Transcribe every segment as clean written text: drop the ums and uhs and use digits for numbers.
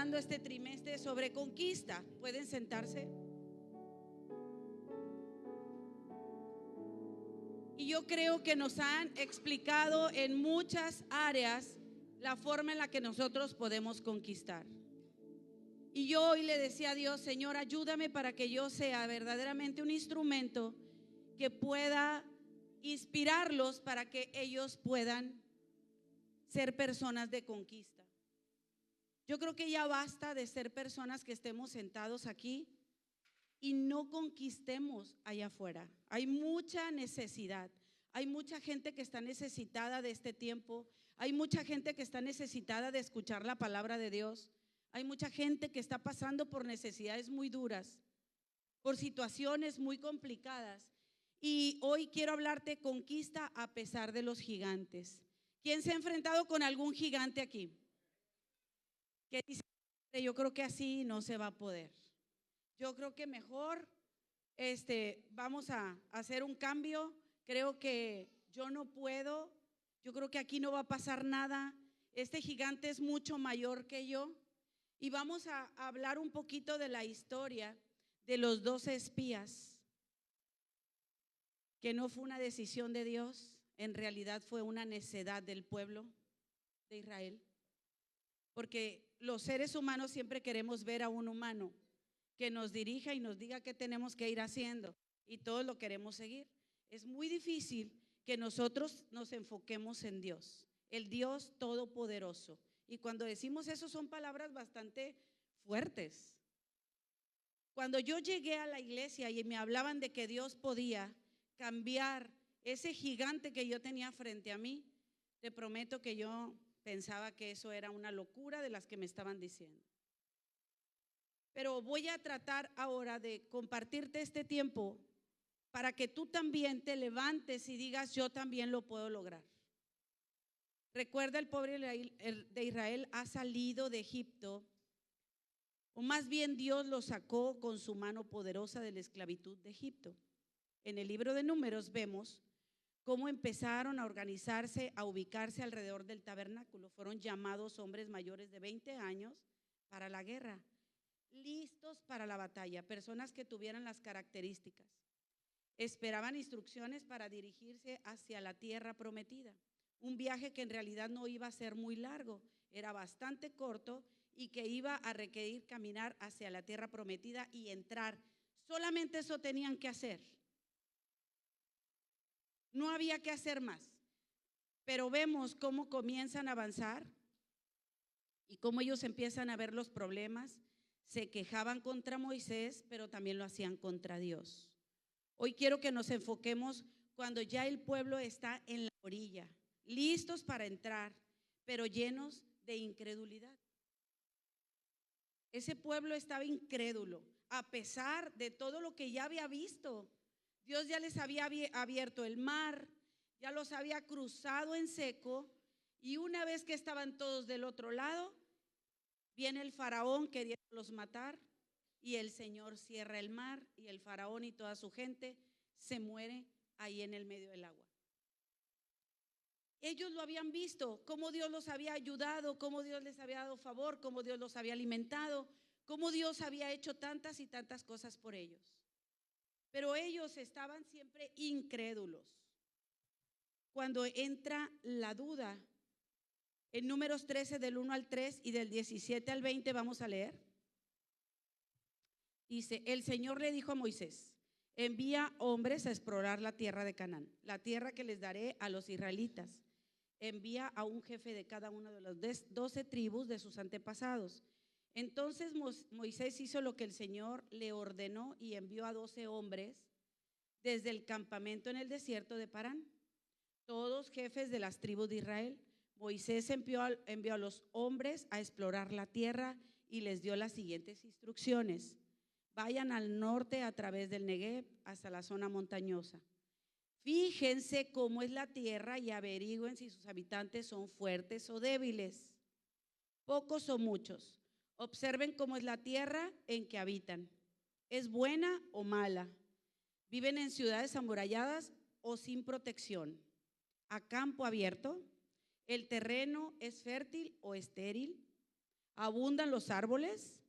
hablando este trimestre sobre conquista. ¿Pueden sentarse? Y yo creo que nos han explicado en muchas áreas la forma en la que nosotros podemos conquistar. Y yo hoy le decía a Dios: Señor, ayúdame para que yo sea verdaderamente un instrumento que pueda inspirarlos para que ellos puedan ser personas de conquista. Yo creo que ya basta de ser personas que estemos sentados aquí y no conquistemos allá afuera. Hay mucha necesidad. Hay mucha gente que está necesitada de este tiempo. Hay mucha gente que está necesitada de escuchar la palabra de Dios. Hay mucha gente que está pasando por necesidades muy duras, por situaciones muy complicadas. Y hoy quiero hablarte de conquista a pesar de los gigantes. ¿Quién se ha enfrentado con algún gigante aquí? Que dice: yo creo que así no se va a poder. Yo creo que mejor vamos a hacer un cambio. Creo que yo no puedo. Yo creo que aquí no va a pasar nada. Este gigante es mucho mayor que yo. Y vamos a hablar un poquito de la historia de los 12 espías, que no fue una decisión de Dios, en realidad fue una necedad del pueblo de Israel. Porque los seres humanos siempre queremos ver a un humano que nos dirija y nos diga qué tenemos que ir haciendo, y todos lo queremos seguir. Es muy difícil que nosotros nos enfoquemos en Dios, el Dios todopoderoso. Y cuando decimos eso son palabras bastante fuertes. Cuando yo llegué a la iglesia y me hablaban de que Dios podía cambiar ese gigante que yo tenía frente a mí, te prometo que yo pensaba que eso era una locura de las que me estaban diciendo. Pero voy a tratar ahora de compartirte este tiempo para que tú también te levantes y digas: yo también lo puedo lograr. Recuerda, el pueblo de Israel ha salido de Egipto, o más bien Dios lo sacó con su mano poderosa de la esclavitud de Egipto. En el libro de Números vemos cómo empezaron a organizarse, a ubicarse alrededor del tabernáculo. Fueron llamados hombres mayores de 20 años para la guerra, listos para la batalla, personas que tuvieran las características. Esperaban instrucciones para dirigirse hacia la tierra prometida. Un viaje que en realidad no iba a ser muy largo, era bastante corto, y que iba a requerir caminar hacia la tierra prometida y entrar. Solamente eso tenían que hacer. No había que hacer más. Pero vemos cómo comienzan a avanzar y cómo ellos empiezan a ver los problemas. Se quejaban contra Moisés, pero también lo hacían contra Dios. Hoy quiero que nos enfoquemos cuando ya el pueblo está en la orilla, listos para entrar, pero llenos de incredulidad. Ese pueblo estaba incrédulo, a pesar de todo lo que ya había visto. Dios ya les había abierto el mar, ya los había cruzado en seco, y una vez que estaban todos del otro lado, viene el faraón queriéndolos matar, y el Señor cierra el mar, y el faraón y toda su gente se muere ahí en el medio del agua. Ellos lo habían visto, cómo Dios los había ayudado, cómo Dios les había dado favor, cómo Dios los había alimentado, cómo Dios había hecho tantas y tantas cosas por ellos. Pero ellos estaban siempre incrédulos. Cuando entra la duda, en Números 13 del 1 al 3 y del 17 al 20 vamos a leer. Dice: el Señor le dijo a Moisés: envía hombres a explorar la tierra de Canaán, la tierra que les daré a los israelitas. Envía a un jefe de cada una de las 12 tribus de sus antepasados. Entonces Moisés hizo lo que el Señor le ordenó y envió a 12 hombres desde el campamento en el desierto de Parán, todos jefes de las tribus de Israel. Moisés envió a los hombres a explorar la tierra y les dio las siguientes instrucciones: vayan al norte a través del Negev hasta la zona montañosa. Fíjense cómo es la tierra y averigüen si sus habitantes son fuertes o débiles, pocos o muchos. Observen cómo es la tierra en que habitan. ¿Es buena o mala? ¿Viven en ciudades amuralladas o sin protección? ¿A campo abierto? ¿El terreno es fértil o estéril? abundan los árboles,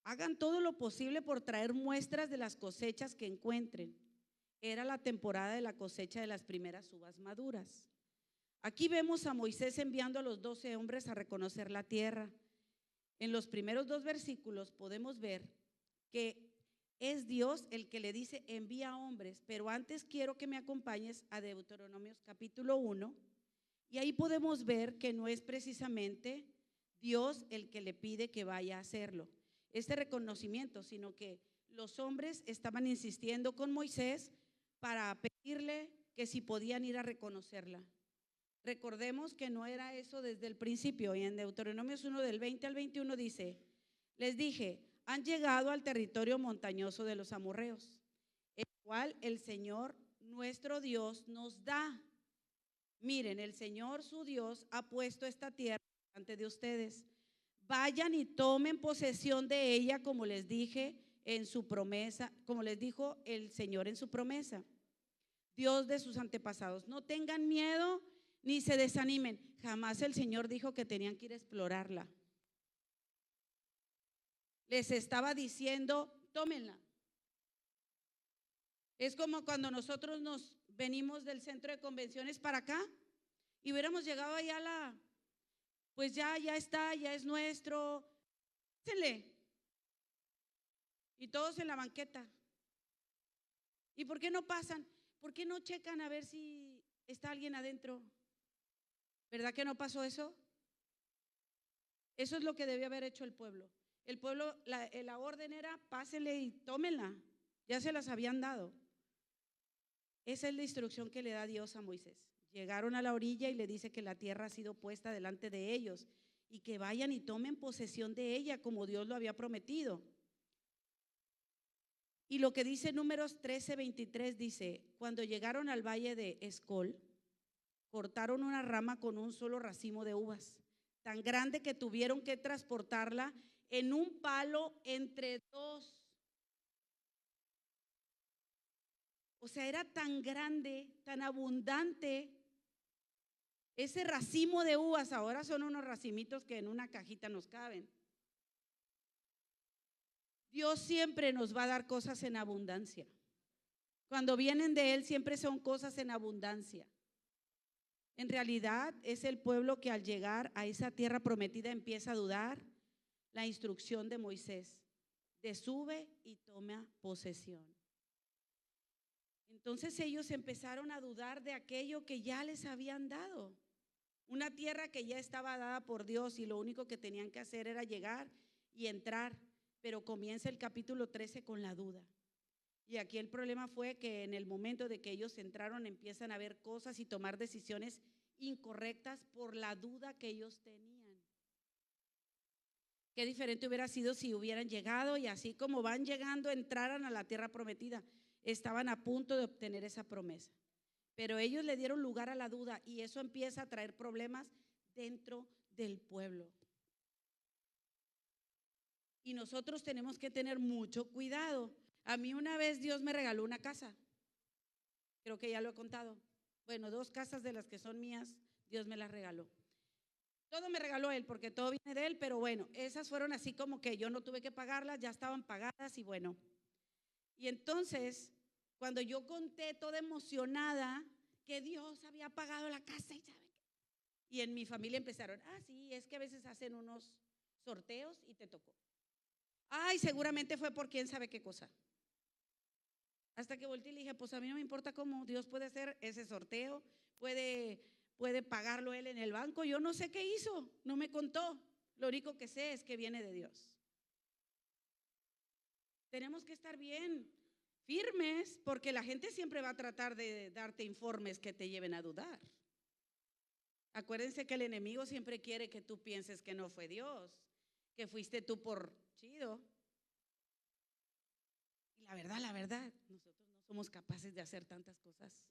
hagan todo lo posible por traer muestras de las cosechas que encuentren. Era la temporada de la cosecha de las primeras uvas maduras. Aquí vemos a Moisés enviando a los 12 hombres a reconocer la tierra. En los primeros 2 versículos podemos ver que es Dios el que le dice envía hombres, pero antes quiero que me acompañes a Deuteronomios capítulo 1 y ahí podemos ver que no es precisamente Dios el que le pide que vaya a hacerlo, este reconocimiento, sino que los hombres estaban insistiendo con Moisés para pedirle que si podían ir a reconocerla. Recordemos que no era eso desde el principio, y en Deuteronomios 1 del 20 al 21 dice, les dije, han llegado al territorio montañoso de los amorreos, el cual el Señor nuestro Dios nos da. Miren, el Señor su Dios ha puesto esta tierra delante de ustedes. Vayan y tomen posesión de ella como les dije en su promesa, como les dijo el Señor en su promesa, Dios de sus antepasados. No tengan miedo ni se desanimen. Jamás el Señor dijo que tenían que ir a explorarla. Les estaba diciendo, tómenla. Es como cuando nosotros nos venimos del centro de convenciones para acá y hubiéramos llegado allá a la, pues ya está, ya es nuestro. Y todos en la banqueta. ¿Y por qué no pasan? ¿Por qué no checan a ver si está alguien adentro? ¿Verdad que no pasó eso? Eso es lo que debió haber hecho el pueblo. El pueblo, la orden era pásele y tómenla. Ya se las habían dado. Esa es la instrucción que le da Dios a Moisés. Llegaron a la orilla y le dice que la tierra ha sido puesta delante de ellos y que vayan y tomen posesión de ella como Dios lo había prometido. Y lo que dice Números 13:23 dice, cuando llegaron al valle de Escol, cortaron una rama con un solo racimo de uvas, tan grande que tuvieron que transportarla en un palo entre 2. O sea, era tan grande, tan abundante. Ese racimo de uvas, ahora son unos racimitos que en una cajita nos caben. Dios siempre nos va a dar cosas en abundancia. Cuando vienen de Él siempre son cosas en abundancia. En realidad es el pueblo que al llegar a esa tierra prometida empieza a dudar la instrucción de Moisés, de sube y toma posesión. Entonces ellos empezaron a dudar de aquello que ya les habían dado. Una tierra que ya estaba dada por Dios y lo único que tenían que hacer era llegar y entrar. Pero comienza el capítulo 13 con la duda. Y aquí el problema fue que en el momento de que ellos entraron empiezan a ver cosas y tomar decisiones incorrectas por la duda que ellos tenían. Qué diferente hubiera sido si hubieran llegado y así como van llegando entraran a la tierra prometida. Estaban a punto de obtener esa promesa. Pero ellos le dieron lugar a la duda y eso empieza a traer problemas dentro del pueblo. Y nosotros tenemos que tener mucho cuidado. A mí una vez Dios me regaló una casa. Creo que ya lo he contado. Bueno, 2 casas de las que son mías, Dios me las regaló. Todo me regaló Él porque todo viene de Él, pero bueno, esas fueron así como que yo no tuve que pagarlas, ya estaban pagadas y bueno. Y entonces, cuando yo conté toda emocionada que Dios había pagado la casa y en mi familia empezaron, sí, es que a veces hacen unos sorteos y te tocó. Ay, seguramente fue por quién sabe qué cosa. Hasta que volteé y le dije, pues a mí no me importa cómo Dios puede hacer ese sorteo, puede pagarlo Él en el banco. Yo no sé qué hizo, no me contó. Lo único que sé es que viene de Dios. Tenemos que estar bien firmes porque la gente siempre va a tratar de darte informes que te lleven a dudar. Acuérdense que el enemigo siempre quiere que tú pienses que no fue Dios, que fuiste tú por chido. Y la verdad, nosotros no somos capaces de hacer tantas cosas.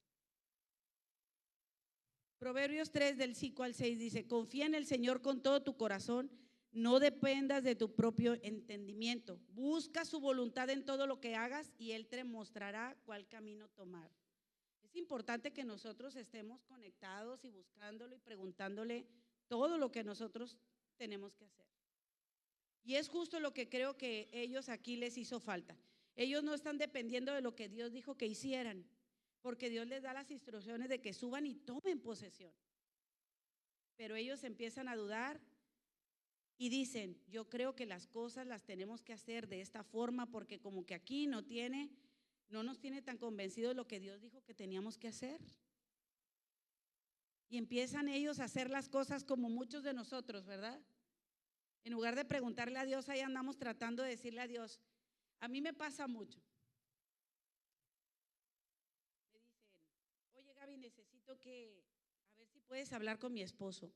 Proverbios 3 del 5 al 6 dice, confía en el Señor con todo tu corazón, no dependas de tu propio entendimiento. Busca su voluntad en todo lo que hagas y Él te mostrará cuál camino tomar. Es importante que nosotros estemos conectados y buscándolo y preguntándole todo lo que nosotros tenemos que hacer. Y es justo lo que creo que ellos aquí les hizo falta. Ellos no están dependiendo de lo que Dios dijo que hicieran, porque Dios les da las instrucciones de que suban y tomen posesión. Pero ellos empiezan a dudar y dicen, yo creo que las cosas las tenemos que hacer de esta forma porque como que aquí no nos tiene tan convencidos de lo que Dios dijo que teníamos que hacer. Y empiezan ellos a hacer las cosas como muchos de nosotros, ¿verdad? En lugar de preguntarle a Dios, ahí andamos tratando de decirle a Dios. A mí me pasa mucho. Me dicen, oye Gaby, necesito que, a ver si puedes hablar con mi esposo.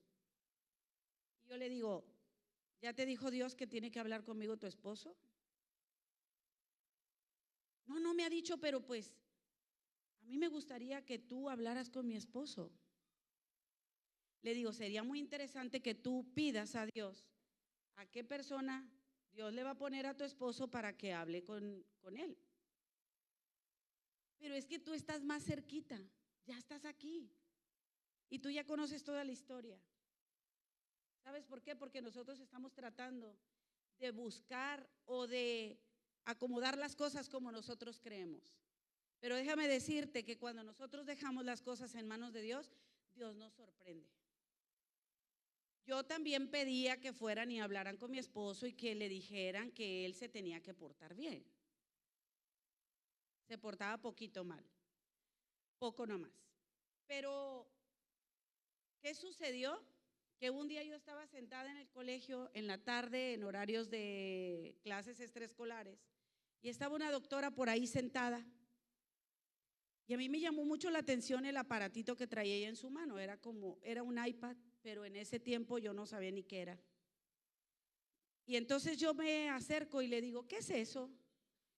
Y yo le digo, ¿ya te dijo Dios que tiene que hablar conmigo tu esposo? No, no me ha dicho, pero pues a mí me gustaría que tú hablaras con mi esposo. Le digo, sería muy interesante que tú pidas a Dios a qué persona Dios le va a poner a tu esposo para que hable con él. Pero es que tú estás más cerquita, ya estás aquí y tú ya conoces toda la historia. ¿Sabes por qué? Porque nosotros estamos tratando de buscar o de acomodar las cosas como nosotros creemos. Pero déjame decirte que cuando nosotros dejamos las cosas en manos de Dios, Dios nos sorprende. Yo también pedía que fueran y hablaran con mi esposo y que le dijeran que él se tenía que portar bien. Se portaba poquito mal, poco nomás. Pero, ¿qué sucedió? Que un día yo estaba sentada en el colegio en la tarde en horarios de clases extraescolares y estaba una doctora por ahí sentada y a mí me llamó mucho la atención el aparatito que traía ella en su mano, era un iPad, pero en ese tiempo yo no sabía ni qué era. Y entonces yo me acerco y le digo, ¿qué es eso?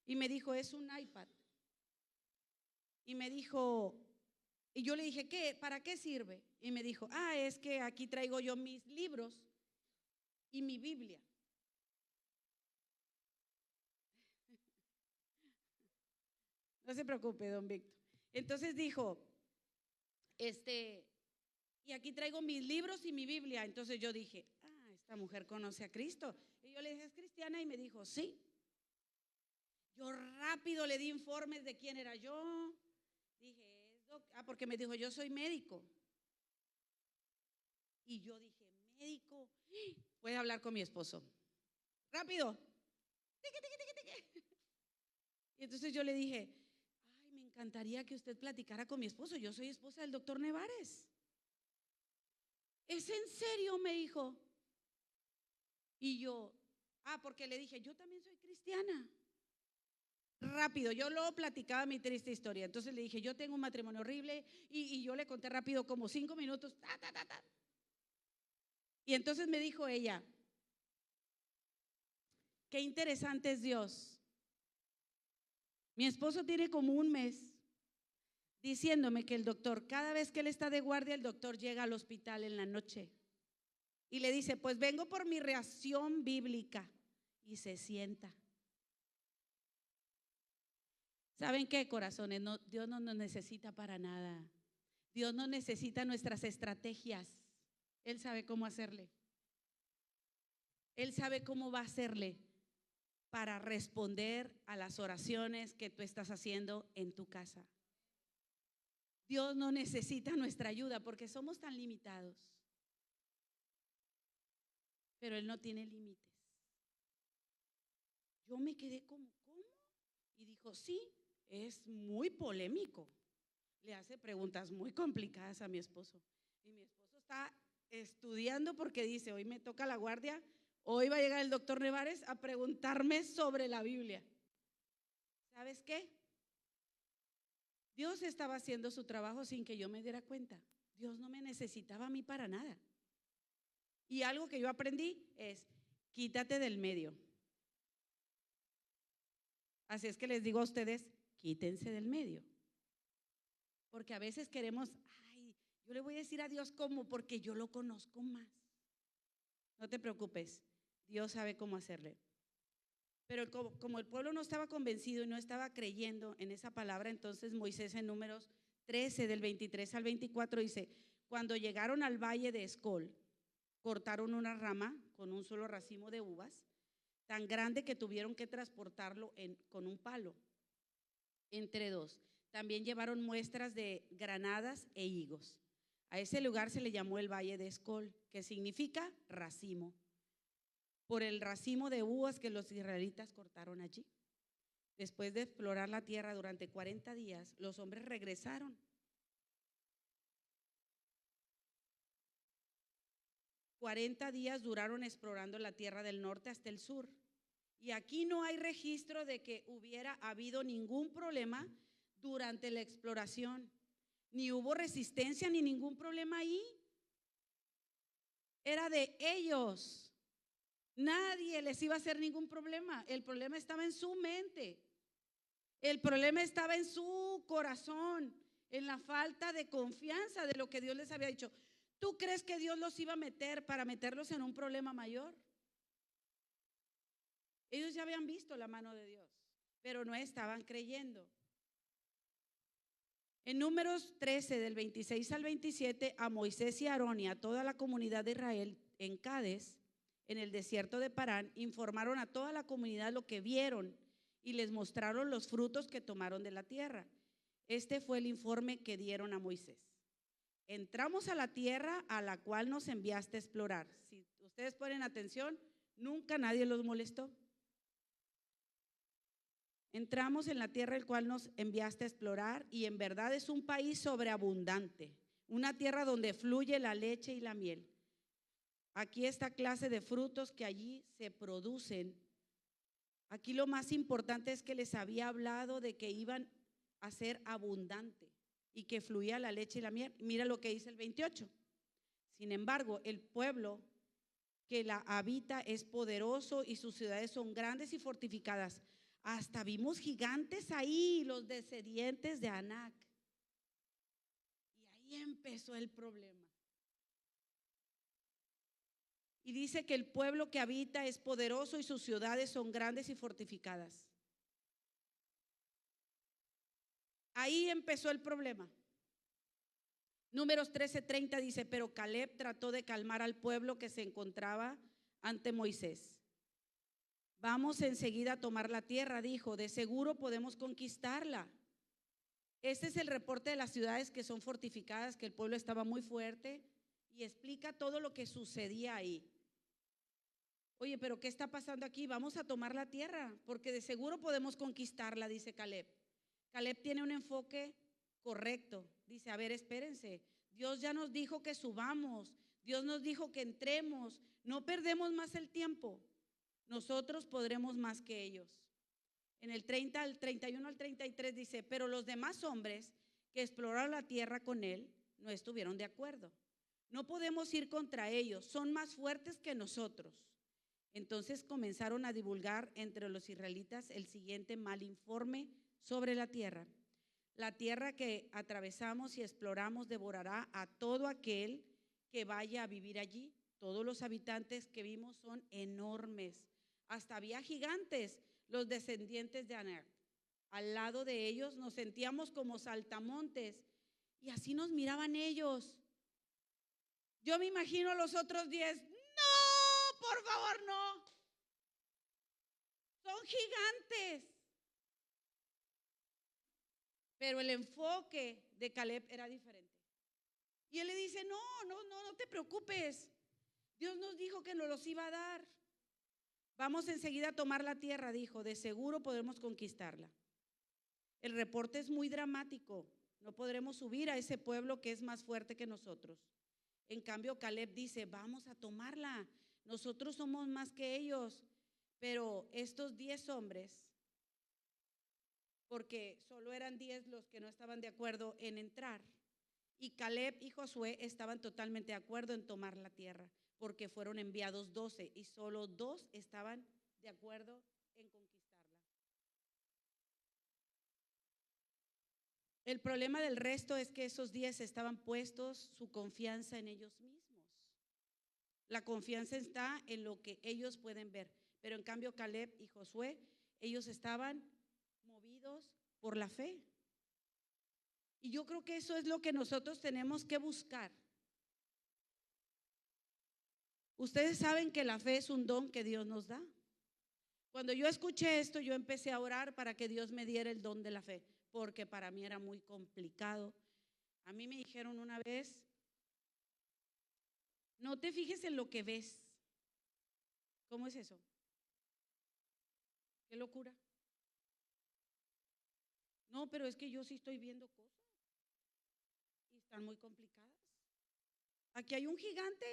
Y me dijo, es un iPad. Y me dijo, y yo le dije, ¿qué? ¿Para qué sirve? Y me dijo, es que aquí traigo yo mis libros y mi Biblia. No se preocupe, don Víctor. Entonces dijo, y aquí traigo mis libros y mi Biblia. Entonces yo dije, esta mujer conoce a Cristo. Y yo le dije, ¿es cristiana? Y me dijo, sí. Yo rápido le di informes de quién era yo. Dije, porque me dijo, yo soy médico. Y yo dije, médico, puede hablar con mi esposo. Rápido. Y entonces yo le dije, me encantaría que usted platicara con mi esposo. Yo soy esposa del doctor Nevares. ¿Es en serio? Me dijo. Y yo, porque le dije, yo también soy cristiana. Rápido, yo luego platicaba mi triste historia. Entonces le dije, yo tengo un matrimonio horrible y yo le conté rápido como 5 minutos. Y entonces me dijo ella, qué interesante es Dios. Mi esposo tiene como un mes diciéndome que el doctor, cada vez que él está de guardia, el doctor llega al hospital en la noche y le dice, pues vengo por mi reacción bíblica, y se sienta. ¿Saben qué, corazones? No, Dios no nos necesita para nada. Dios no necesita nuestras estrategias. Él sabe cómo hacerle. Él sabe cómo va a hacerle para responder a las oraciones que tú estás haciendo en tu casa. Dios no necesita nuestra ayuda porque somos tan limitados. Pero Él no tiene límites. Yo me quedé como, ¿cómo? Y dijo, sí, es muy polémico. Le hace preguntas muy complicadas a mi esposo. Y mi esposo está estudiando porque dice, hoy me toca la guardia, hoy va a llegar el doctor Nevares a preguntarme sobre la Biblia. ¿Sabes qué? Dios estaba haciendo su trabajo sin que yo me diera cuenta. Dios no me necesitaba a mí para nada. Y algo que yo aprendí es, quítate del medio. Así es que les digo a ustedes, quítense del medio. Porque a veces queremos, yo le voy a decir a Dios cómo, porque yo lo conozco más. No te preocupes, Dios sabe cómo hacerle. Pero como el pueblo no estaba convencido y no estaba creyendo en esa palabra, entonces Moisés en Números 13, del 23 al 24 dice, cuando llegaron al valle de Escol, cortaron una rama con un solo racimo de uvas tan grande que tuvieron que transportarlo con un palo, entre dos. También llevaron muestras de granadas e higos. A ese lugar se le llamó el Valle de Escol, que significa racimo, por el racimo de uvas que los israelitas cortaron allí. Después de explorar la tierra durante 40 días, los hombres regresaron. 40 días duraron explorando la tierra del norte hasta el sur. Y aquí no hay registro de que hubiera habido ningún problema durante la exploración. Ni hubo resistencia ni ningún problema ahí. Era de ellos. Nadie les iba a hacer ningún problema. El problema estaba en su mente. El problema estaba en su corazón, en la falta de confianza de lo que Dios les había dicho. ¿Tú crees que Dios los iba a meter para meterlos en un problema mayor? Ellos ya habían visto la mano de Dios, pero no estaban creyendo. En Números 13, del 26 al 27, a Moisés y a Aarón y a toda la comunidad de Israel en Cades, en el desierto de Parán, informaron a toda la comunidad lo que vieron y les mostraron los frutos que tomaron de la tierra. Este fue el informe que dieron a Moisés. Entramos a la tierra a la cual nos enviaste a explorar. Si ustedes ponen atención, nunca nadie los molestó. Entramos en la tierra el cual nos enviaste a explorar y en verdad es un país sobreabundante, una tierra donde fluye la leche y la miel. Aquí esta clase de frutos que allí se producen. Aquí lo más importante es que les había hablado de que iban a ser abundante y que fluía la leche y la miel. Mira lo que dice el 28. Sin embargo, el pueblo que la habita es poderoso y sus ciudades son grandes y fortificadas. Hasta vimos gigantes ahí, los descendientes de Anac. Y ahí empezó el problema. Y dice que el pueblo que habita es poderoso y sus ciudades son grandes y fortificadas. Ahí empezó el problema. Números 13:30 dice, pero Caleb trató de calmar al pueblo que se encontraba ante Moisés. Vamos enseguida a tomar la tierra, dijo, de seguro podemos conquistarla. Este es el reporte de las ciudades que son fortificadas, que el pueblo estaba muy fuerte y explica todo lo que sucedía ahí. Oye, pero ¿qué está pasando aquí? Vamos a tomar la tierra, porque de seguro podemos conquistarla, dice Caleb. Caleb tiene un enfoque correcto. Dice, a ver, espérense, Dios ya nos dijo que subamos, Dios nos dijo que entremos, no perdemos más el tiempo. Nosotros podremos más que ellos. En el 30, al 31 al 33 dice, pero los demás hombres que exploraron la tierra con él no estuvieron de acuerdo. No podemos ir contra ellos, son más fuertes que nosotros. Entonces comenzaron a divulgar entre los israelitas el siguiente mal informe sobre la tierra. La tierra que atravesamos y exploramos devorará a todo aquel que vaya a vivir allí. Todos los habitantes que vimos son enormes. Hasta había gigantes, los descendientes de Anac. Al lado de ellos nos sentíamos como saltamontes y así nos miraban ellos. Yo me imagino a los otros 10, no, por favor, no. Son gigantes. Pero el enfoque de Caleb era diferente. Y él le dice, no te preocupes. Dios nos dijo que nos los iba a dar. Vamos enseguida a tomar la tierra, dijo, de seguro podremos conquistarla. El reporte es muy dramático. No podremos subir a ese pueblo que es más fuerte que nosotros. En cambio, Caleb dice, vamos a tomarla. Nosotros somos más que ellos. Pero estos 10 hombres, porque solo eran 10 los que no estaban de acuerdo en entrar, y Caleb y Josué estaban totalmente de acuerdo en tomar la tierra, porque fueron enviados 12 y solo 2 estaban de acuerdo en conquistarla. El problema del resto es que esos 10 estaban puestos su confianza en ellos mismos. La confianza está en lo que ellos pueden ver, pero en cambio Caleb y Josué, ellos estaban movidos por la fe. Y yo creo que eso es lo que nosotros tenemos que buscar. Ustedes saben que la fe es un don que Dios nos da. Cuando yo escuché esto, yo empecé a orar para que Dios me diera el don de la fe, porque para mí era muy complicado. A mí me dijeron una vez, no te fijes en lo que ves. ¿Cómo es eso? Qué locura. No, pero es que yo sí estoy viendo cosas y están muy complicadas. Aquí hay un gigante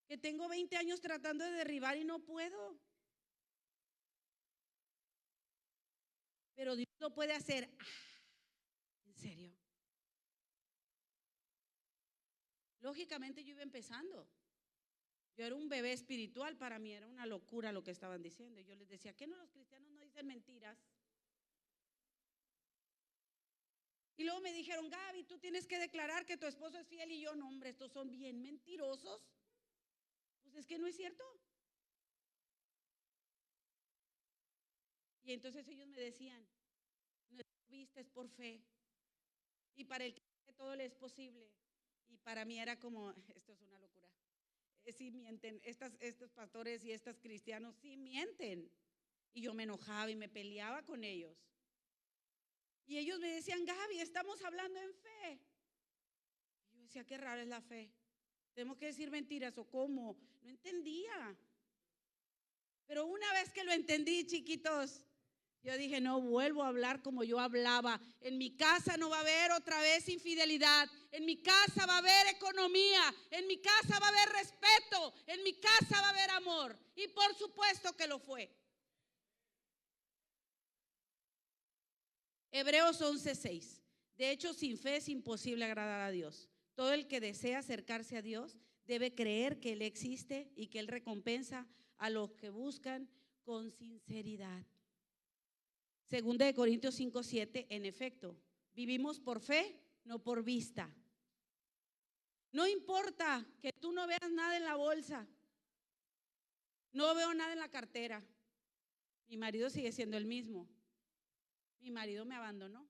que tengo 20 años tratando de derribar y no puedo. Pero Dios lo puede hacer. ¿En serio? Lógicamente yo iba empezando. Yo era un bebé espiritual, para mí era una locura lo que estaban diciendo. Yo les decía, ¿qué no los cristianos no dicen mentiras? Y luego me dijeron, Gaby, tú tienes que declarar que tu esposo es fiel. Y yo, no, hombre, estos son bien mentirosos. Pues es que no es cierto. Y entonces ellos me decían, no es por vista, es por fe. Y para el que cree todo le es posible. Y para mí era como, esto es una locura. Sí mienten, estos pastores y estos cristianos sí mienten. Y yo me enojaba y me peleaba con ellos. Y ellos me decían, Gaby, estamos hablando en fe. Y yo decía, qué rara es la fe. Tenemos que decir mentiras o cómo. No entendía. Pero una vez que lo entendí, chiquitos, yo dije, no vuelvo a hablar como yo hablaba. En mi casa no va a haber otra vez infidelidad. En mi casa va a haber economía. En mi casa va a haber respeto. En mi casa va a haber amor. Y por supuesto que lo fue. Hebreos 11:6. De hecho, sin fe es imposible agradar a Dios. Todo el que desea acercarse a Dios debe creer que Él existe y que Él recompensa a los que buscan con sinceridad. Segunda de Corintios 5:7, en efecto, vivimos por fe, no por vista. No importa que tú no veas nada en la bolsa, no veo nada en la cartera. Mi marido sigue siendo el mismo. Mi marido me abandonó.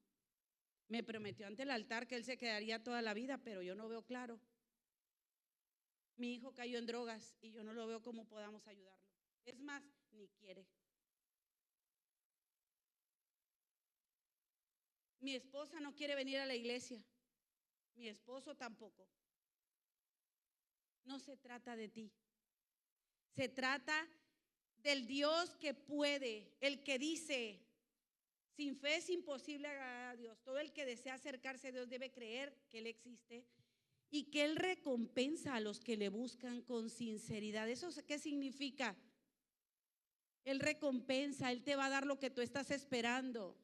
Me prometió ante el altar que él se quedaría toda la vida, pero yo no veo claro. Mi hijo cayó en drogas y yo no lo veo cómo podamos ayudarlo. Es más, ni quiere. Mi esposa no quiere venir a la iglesia. Mi esposo tampoco. No se trata de ti. Se trata del Dios que puede, el que dice, sin fe es imposible agradar a Dios. Todo el que desea acercarse a Dios debe creer que Él existe y que Él recompensa a los que le buscan con sinceridad. ¿Eso qué significa? Él recompensa, Él te va a dar lo que tú estás esperando.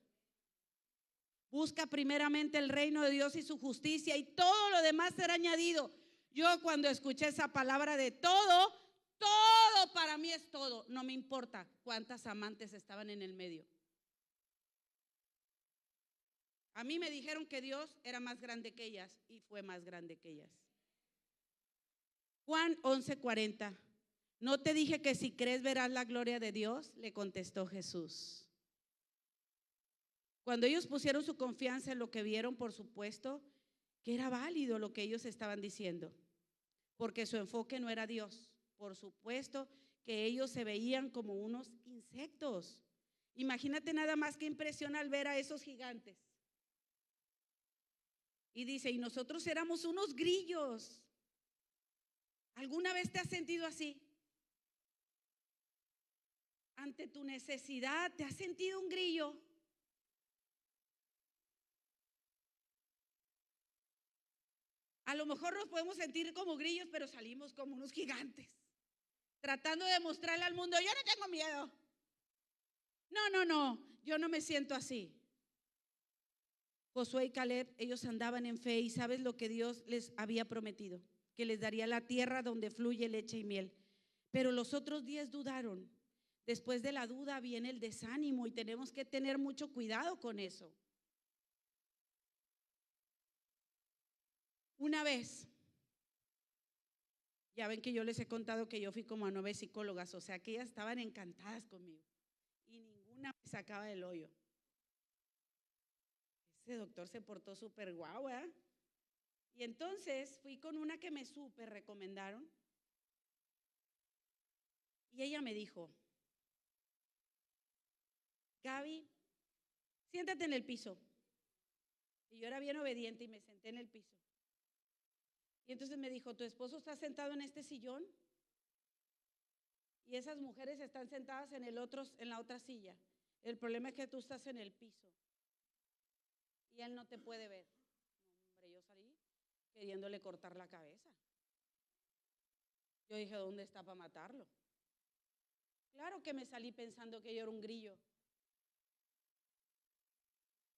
Busca primeramente el reino de Dios y su justicia y todo lo demás será añadido. Yo cuando escuché esa palabra de todo, todo para mí es todo. No me importa cuántas amantes estaban en el medio. A mí me dijeron que Dios era más grande que ellas y fue más grande que ellas. Juan 11:40. ¿No te dije que si crees verás la gloria de Dios? Le contestó Jesús. Cuando ellos pusieron su confianza en lo que vieron, por supuesto que era válido lo que ellos estaban diciendo, porque su enfoque no era Dios. Por supuesto que ellos se veían como unos insectos. Imagínate nada más qué impresión al ver a esos gigantes. Y dice, y nosotros éramos unos grillos. ¿Alguna vez te has sentido así? Ante tu necesidad, ¿te has sentido un grillo? A lo mejor nos podemos sentir como grillos, pero salimos como unos gigantes, tratando de mostrarle al mundo, yo no tengo miedo. No, yo no me siento así. Josué y Caleb, ellos andaban en fe y ¿sabes lo que Dios les había prometido? Que les daría la tierra donde fluye leche y miel. Pero los otros 10 dudaron. Después de la duda viene el desánimo y tenemos que tener mucho cuidado con eso. Una vez, ya ven que yo les he contado que yo fui como a 9 psicólogas, o sea que ellas estaban encantadas conmigo y ninguna me sacaba del hoyo. Ese doctor se portó súper guau, ¿eh? Y entonces fui con una que me súper recomendaron y ella me dijo, Gaby, siéntate en el piso. Y yo era bien obediente y me senté en el piso. Y entonces me dijo, ¿tu esposo está sentado en este sillón? Y esas mujeres están sentadas en la otra silla. El problema es que tú estás en el piso y él no te puede ver. No, hombre, yo salí queriéndole cortar la cabeza. Yo dije, ¿dónde está para matarlo? Claro que me salí pensando que yo era un grillo.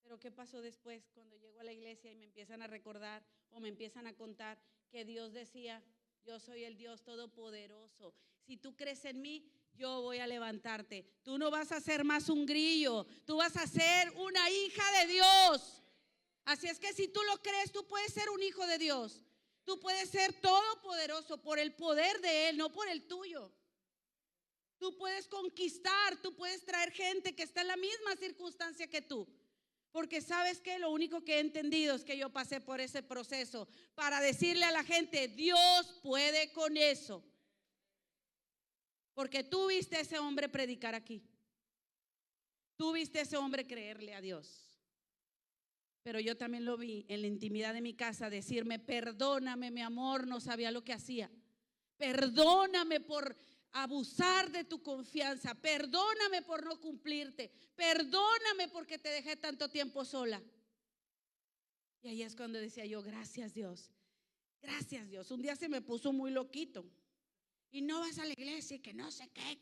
Pero ¿qué pasó después cuando llego a la iglesia y me empiezan a recordar o me empiezan a contar que Dios decía, yo soy el Dios todopoderoso? Si tú crees en mí, yo voy a levantarte. Tú no vas a ser más un grillo, tú vas a ser una hija de Dios. Así es que si tú lo crees, tú puedes ser un hijo de Dios. Tú puedes ser todopoderoso por el poder de Él, no por el tuyo. Tú puedes conquistar, tú puedes traer gente que está en la misma circunstancia que tú. Porque sabes que lo único que he entendido es que yo pasé por ese proceso para decirle a la gente, Dios puede con eso. Porque tú viste a ese hombre predicar aquí. Tú viste a ese hombre creerle a Dios. Pero yo también lo vi en la intimidad de mi casa decirme, perdóname, mi amor, no sabía lo que hacía. Perdóname por abusar de tu confianza. Perdóname por no cumplirte. Perdóname porque te dejé tanto tiempo sola. Y ahí es cuando decía yo, gracias Dios. Gracias Dios. Un día se me puso muy loquito. Y no vas a la iglesia y que no sé qué.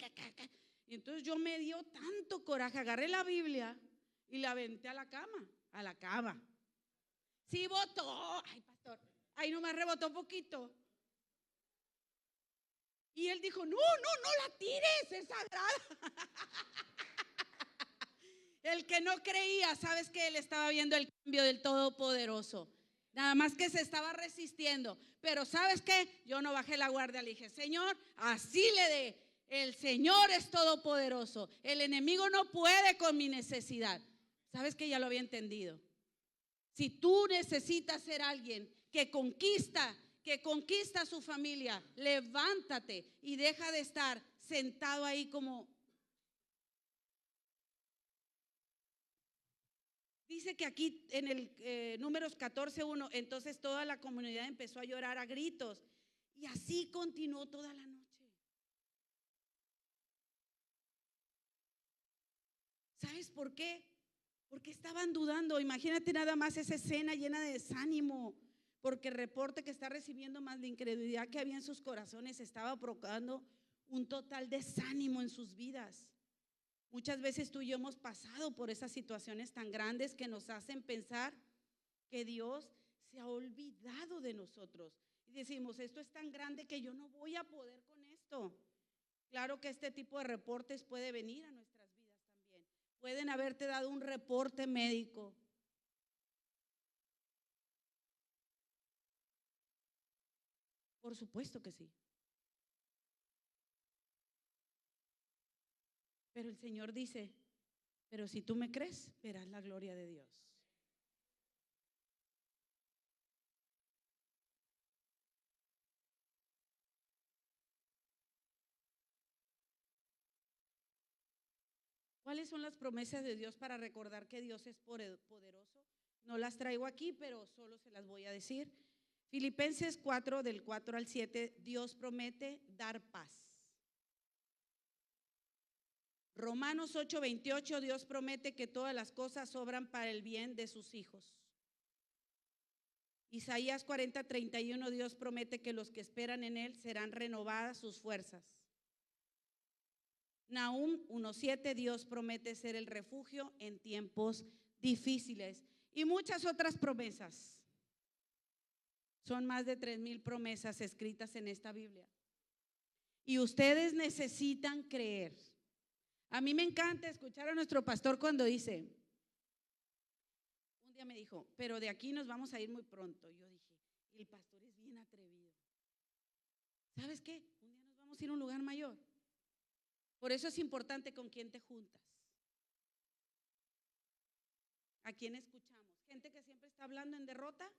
Y entonces yo me dio tanto coraje. Agarré la Biblia y la aventé a la cama. A la cama. Sí botó. Ay, pastor. Ahí nomás rebotó un poquito. Y él dijo, no la tires, es sagrada. El que no creía, sabes que él estaba viendo el cambio del Todopoderoso. Nada más que se estaba resistiendo. Pero sabes qué, yo no bajé la guardia, le dije, Señor, así le dé. El Señor es todopoderoso. El enemigo no puede con mi necesidad. Sabes que ya lo había entendido. Si tú necesitas ser alguien que conquista a su familia, levántate y deja de estar sentado ahí como... Dice que aquí en el Números 14:1, entonces toda la comunidad empezó a llorar a gritos y así continuó toda la noche. ¿Sabes por qué? Porque estaban dudando. Imagínate nada más esa escena llena de desánimo, porque el reporte que está recibiendo más la incredulidad que había en sus corazones estaba provocando un total desánimo en sus vidas. Muchas veces tú y yo hemos pasado por esas situaciones tan grandes que nos hacen pensar que Dios se ha olvidado de nosotros. Y decimos, esto es tan grande que yo no voy a poder con esto. Claro que este tipo de reportes puede venir a nuestras vidas también. Pueden haberte dado un reporte médico. Por supuesto que sí. Pero el Señor dice, pero si tú me crees, verás la gloria de Dios. ¿Cuáles son las promesas de Dios para recordar que Dios es poderoso? No las traigo aquí, pero solo se las voy a decir. Filipenses 4, del 4 al 7, Dios promete dar paz. Romanos 8:28, Dios promete que todas las cosas obran para el bien de sus hijos. Isaías 40:31, Dios promete que los que esperan en Él serán renovadas sus fuerzas. Nahum 1:7, Dios promete ser el refugio en tiempos difíciles. Y muchas otras promesas. Son más de 3,000 promesas escritas en esta Biblia. Y ustedes necesitan creer. A mí me encanta escuchar a nuestro pastor cuando dice, un día me dijo, pero de aquí nos vamos a ir muy pronto. Yo dije, el pastor es bien atrevido. ¿Sabes qué? Un día nos vamos a ir a un lugar mayor. Por eso es importante con quién te juntas. ¿A quién escuchamos? ¿Gente que siempre está hablando en derrota?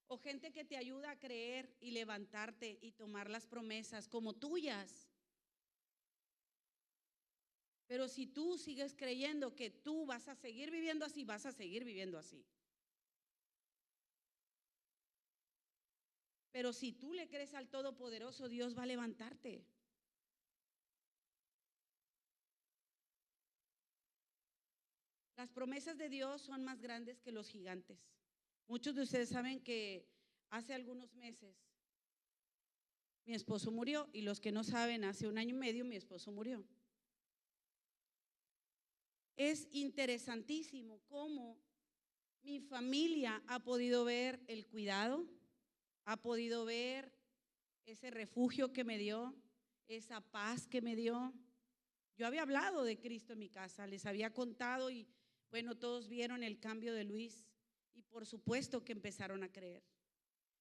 ¿O gente que te ayuda a creer y levantarte y tomar las promesas como tuyas? Pero si tú sigues creyendo que tú vas a seguir viviendo así, vas a seguir viviendo así. Pero si tú le crees al Todopoderoso, Dios va a levantarte. Las promesas de Dios son más grandes que los gigantes. Muchos de ustedes saben que hace algunos meses mi esposo murió, y los que no saben, hace 1 año y medio mi esposo murió. Es interesantísimo cómo mi familia ha podido ver el cuidado, ha podido ver ese refugio que me dio, esa paz que me dio. Yo había hablado de Cristo en mi casa, les había contado, y bueno, todos vieron el cambio de Luis y por supuesto que empezaron a creer.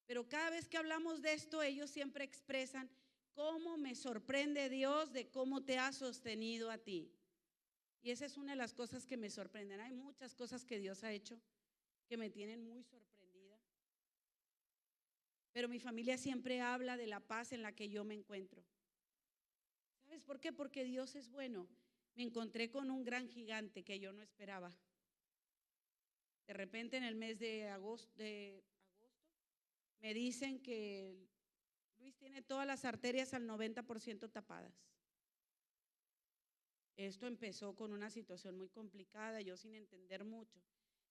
Pero cada vez que hablamos de esto, ellos siempre expresan cómo me sorprende Dios de cómo te ha sostenido a ti. Y esa es una de las cosas que me sorprenden. Hay muchas cosas que Dios ha hecho que me tienen muy sorprendida. Pero mi familia siempre habla de la paz en la que yo me encuentro. ¿Sabes por qué? Porque Dios es bueno. Me encontré con un gran gigante que yo no esperaba. De repente en el mes de agosto me dicen que Luis tiene todas las arterias al 90% tapadas. Esto empezó con una situación muy complicada, yo sin entender mucho,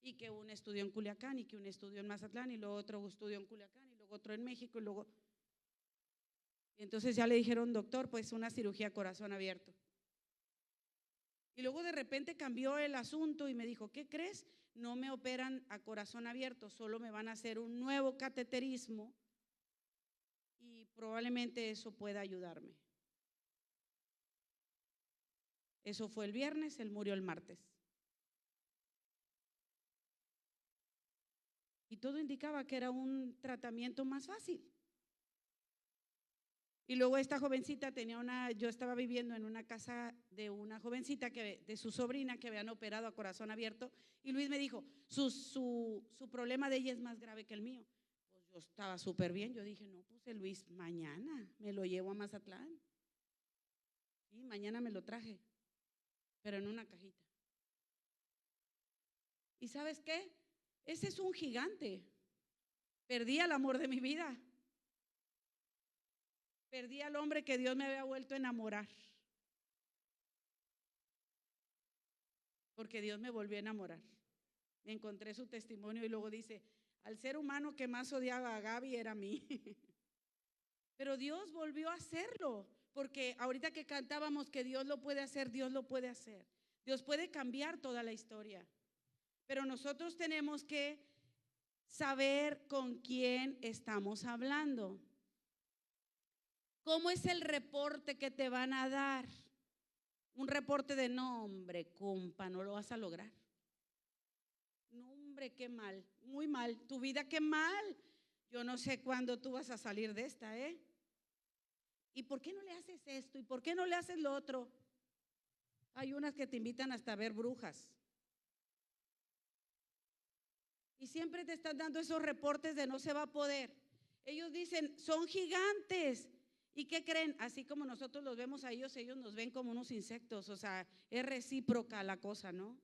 y que un estudio en Culiacán, y que un estudio en Mazatlán, y luego otro estudio en Culiacán, y luego otro en México, y luego… Y entonces ya le dijeron, doctor, pues una cirugía corazón abierto. Y luego de repente cambió el asunto y me dijo, ¿qué crees? No me operan a corazón abierto, solo me van a hacer un nuevo cateterismo y probablemente eso pueda ayudarme. Eso fue el viernes, él murió el martes. Y todo indicaba que era un tratamiento más fácil. Y luego esta jovencita yo estaba viviendo en una casa de una jovencita, de su sobrina, que habían operado a corazón abierto, y Luis me dijo, su problema de ella es más grave que el mío. Pues yo estaba súper bien, yo dije, no, pues Luis, mañana me lo llevo a Mazatlán. Y mañana me lo traje, pero en una cajita. ¿Y sabes qué? Ese es un gigante. Perdí al amor de mi vida. Perdí al hombre que Dios me había vuelto a enamorar. Porque Dios me volvió a enamorar. Me encontré su testimonio y luego dice, al ser humano que más odiaba a Gaby era a mí. Pero Dios volvió a hacerlo, porque ahorita que cantábamos que Dios lo puede hacer, Dios lo puede hacer. Dios puede cambiar toda la historia. Pero nosotros tenemos que saber con quién estamos hablando. ¿Cómo es el reporte que te van a dar? Un reporte de no, hombre, compa, no lo vas a lograr. No, hombre, qué mal, muy mal. Tu vida, qué mal. Yo no sé cuándo tú vas a salir de esta, ¿eh? ¿Y por qué no le haces esto? ¿Y por qué no le haces lo otro? Hay unas que te invitan hasta a ver brujas. Y siempre te están dando esos reportes de no se va a poder. Ellos dicen, son gigantes. ¿Y qué creen? Así como nosotros los vemos a ellos nos ven como unos insectos. O sea, es recíproca la cosa, ¿no?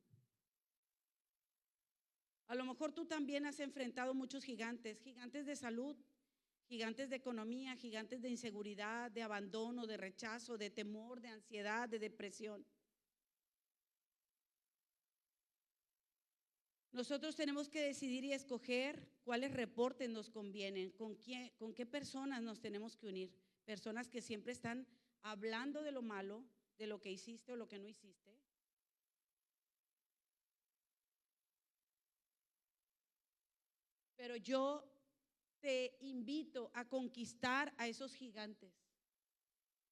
A lo mejor tú también has enfrentado muchos gigantes, gigantes de salud, gigantes de economía, gigantes de inseguridad, de abandono, de rechazo, de temor, de ansiedad, de depresión. Nosotros tenemos que decidir y escoger cuáles reportes nos convienen, con qué personas nos tenemos que unir. Personas que siempre están hablando de lo malo, de lo que hiciste o lo que no hiciste. Pero yo te invito a conquistar a esos gigantes.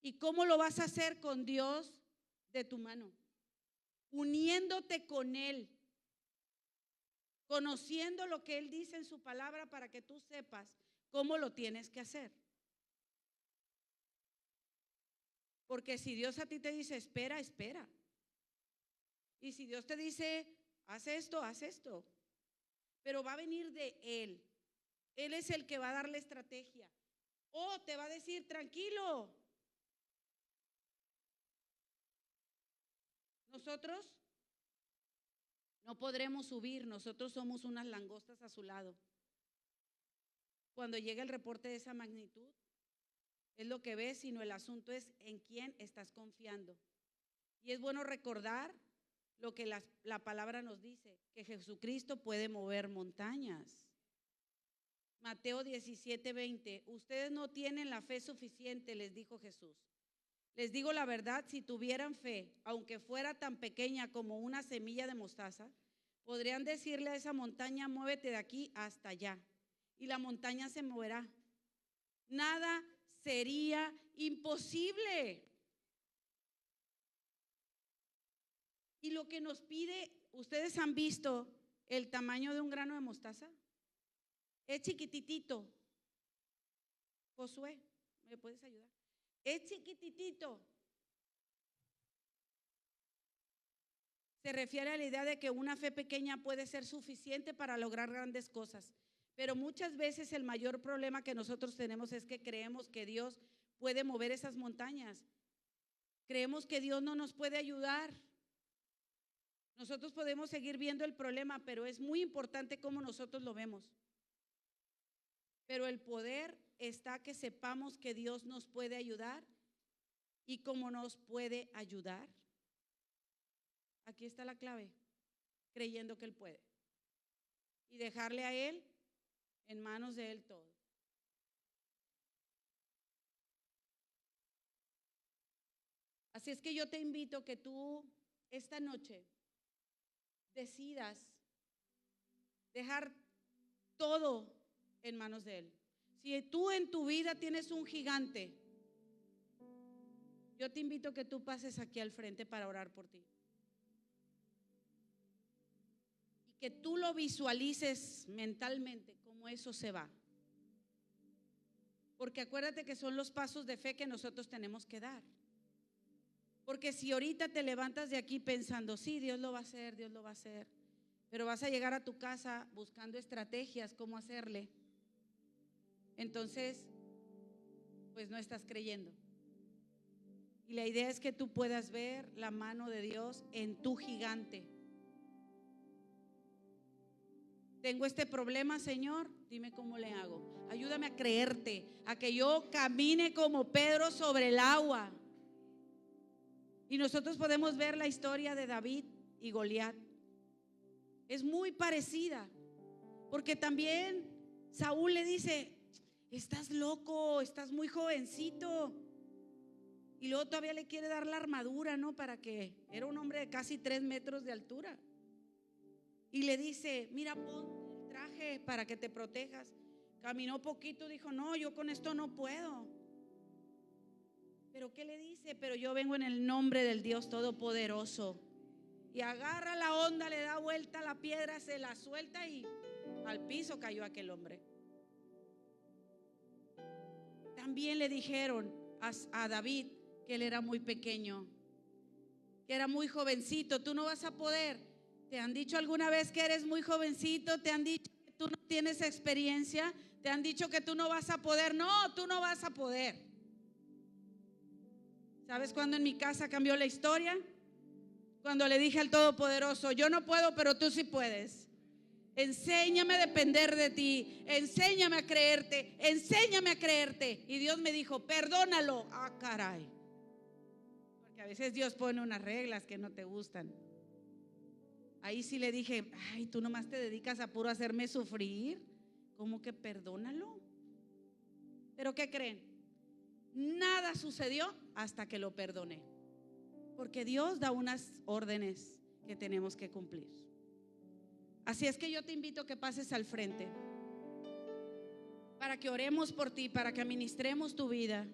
¿Y cómo lo vas a hacer? Con Dios de tu mano, uniéndote con Él, conociendo lo que Él dice en su palabra para que tú sepas cómo lo tienes que hacer. Porque si Dios a ti te dice espera, espera. Y si Dios te dice haz esto, haz esto. Pero va a venir de Él. Él es el que va a dar la estrategia. O te va a decir tranquilo, nosotros no podremos subir, nosotros somos unas langostas a su lado. Cuando llega el reporte de esa magnitud, es lo que ves, sino el asunto es en quién estás confiando. Y es bueno recordar lo que la palabra nos dice, que Jesucristo puede mover montañas. Mateo 17:20, ustedes no tienen la fe suficiente, les dijo Jesús. Les digo la verdad, si tuvieran fe, aunque fuera tan pequeña como una semilla de mostaza, podrían decirle a esa montaña, muévete de aquí hasta allá, y la montaña se moverá. Nada sería imposible. Y lo que nos pide, ¿ustedes han visto el tamaño de un grano de mostaza? Es chiquititito. Josué, ¿me puedes ayudar? Es chiquititito. Se refiere a la idea de que una fe pequeña puede ser suficiente para lograr grandes cosas. Pero muchas veces el mayor problema que nosotros tenemos es que creemos que Dios puede mover esas montañas. Creemos que Dios no nos puede ayudar. Nosotros podemos seguir viendo el problema, pero es muy importante cómo nosotros lo vemos. Pero el poder está que sepamos que Dios nos puede ayudar y cómo nos puede ayudar. Aquí está la clave, creyendo que Él puede y dejarle a Él en manos de Él todo. Así es que yo te invito que tú esta noche decidas dejar todo en manos de Él. Si tú en tu vida tienes un gigante, yo te invito a que tú pases aquí al frente para orar por ti. Y que tú lo visualices mentalmente, cómo eso se va. Porque acuérdate que son los pasos de fe que nosotros tenemos que dar. Porque si ahorita te levantas de aquí pensando, sí, Dios lo va a hacer, Dios lo va a hacer, pero vas a llegar a tu casa buscando estrategias, cómo hacerle, entonces, pues no estás creyendo. Y la idea es que tú puedas ver la mano de Dios en tu gigante. Tengo este problema, Señor, dime cómo le hago. Ayúdame a creerte, a que yo camine como Pedro sobre el agua. Y nosotros podemos ver la historia de David y Goliat. Es muy parecida, porque también Saúl le dice, estás loco, estás muy jovencito. Y luego todavía le quiere dar la armadura, ¿no? Para que, era un hombre de casi 3 metros de altura. Y le dice, mira, pon el traje para que te protejas. Caminó poquito, dijo, no, yo con esto no puedo. ¿Pero qué le dice? Pero yo vengo en el nombre del Dios Todopoderoso. Y agarra la onda, le da vuelta a la piedra, se la suelta y al piso cayó aquel hombre. También le dijeron a David que él era muy pequeño, que era muy jovencito, tú no vas a poder. ¿Te han dicho alguna vez que eres muy jovencito? ¿Te han dicho que tú no tienes experiencia? ¿Te han dicho que tú no vas a poder? No, tú no vas a poder. ¿Sabes cuándo en mi casa cambió la historia? Cuando le dije al Todopoderoso, yo no puedo, pero tú sí puedes. Enséñame a depender de ti, enséñame a creerte, enséñame a creerte. Y Dios me dijo, perdónalo. Ah, caray. Porque a veces Dios pone unas reglas que no te gustan. Ahí sí le dije, ay, tú nomás te dedicas a puro hacerme sufrir. ¿Cómo que perdónalo? ¿Pero qué creen? Nada sucedió hasta que lo perdoné. Porque Dios da unas órdenes que tenemos que cumplir. Así es que yo te invito a que pases al frente para que oremos por ti, para que administremos tu vida.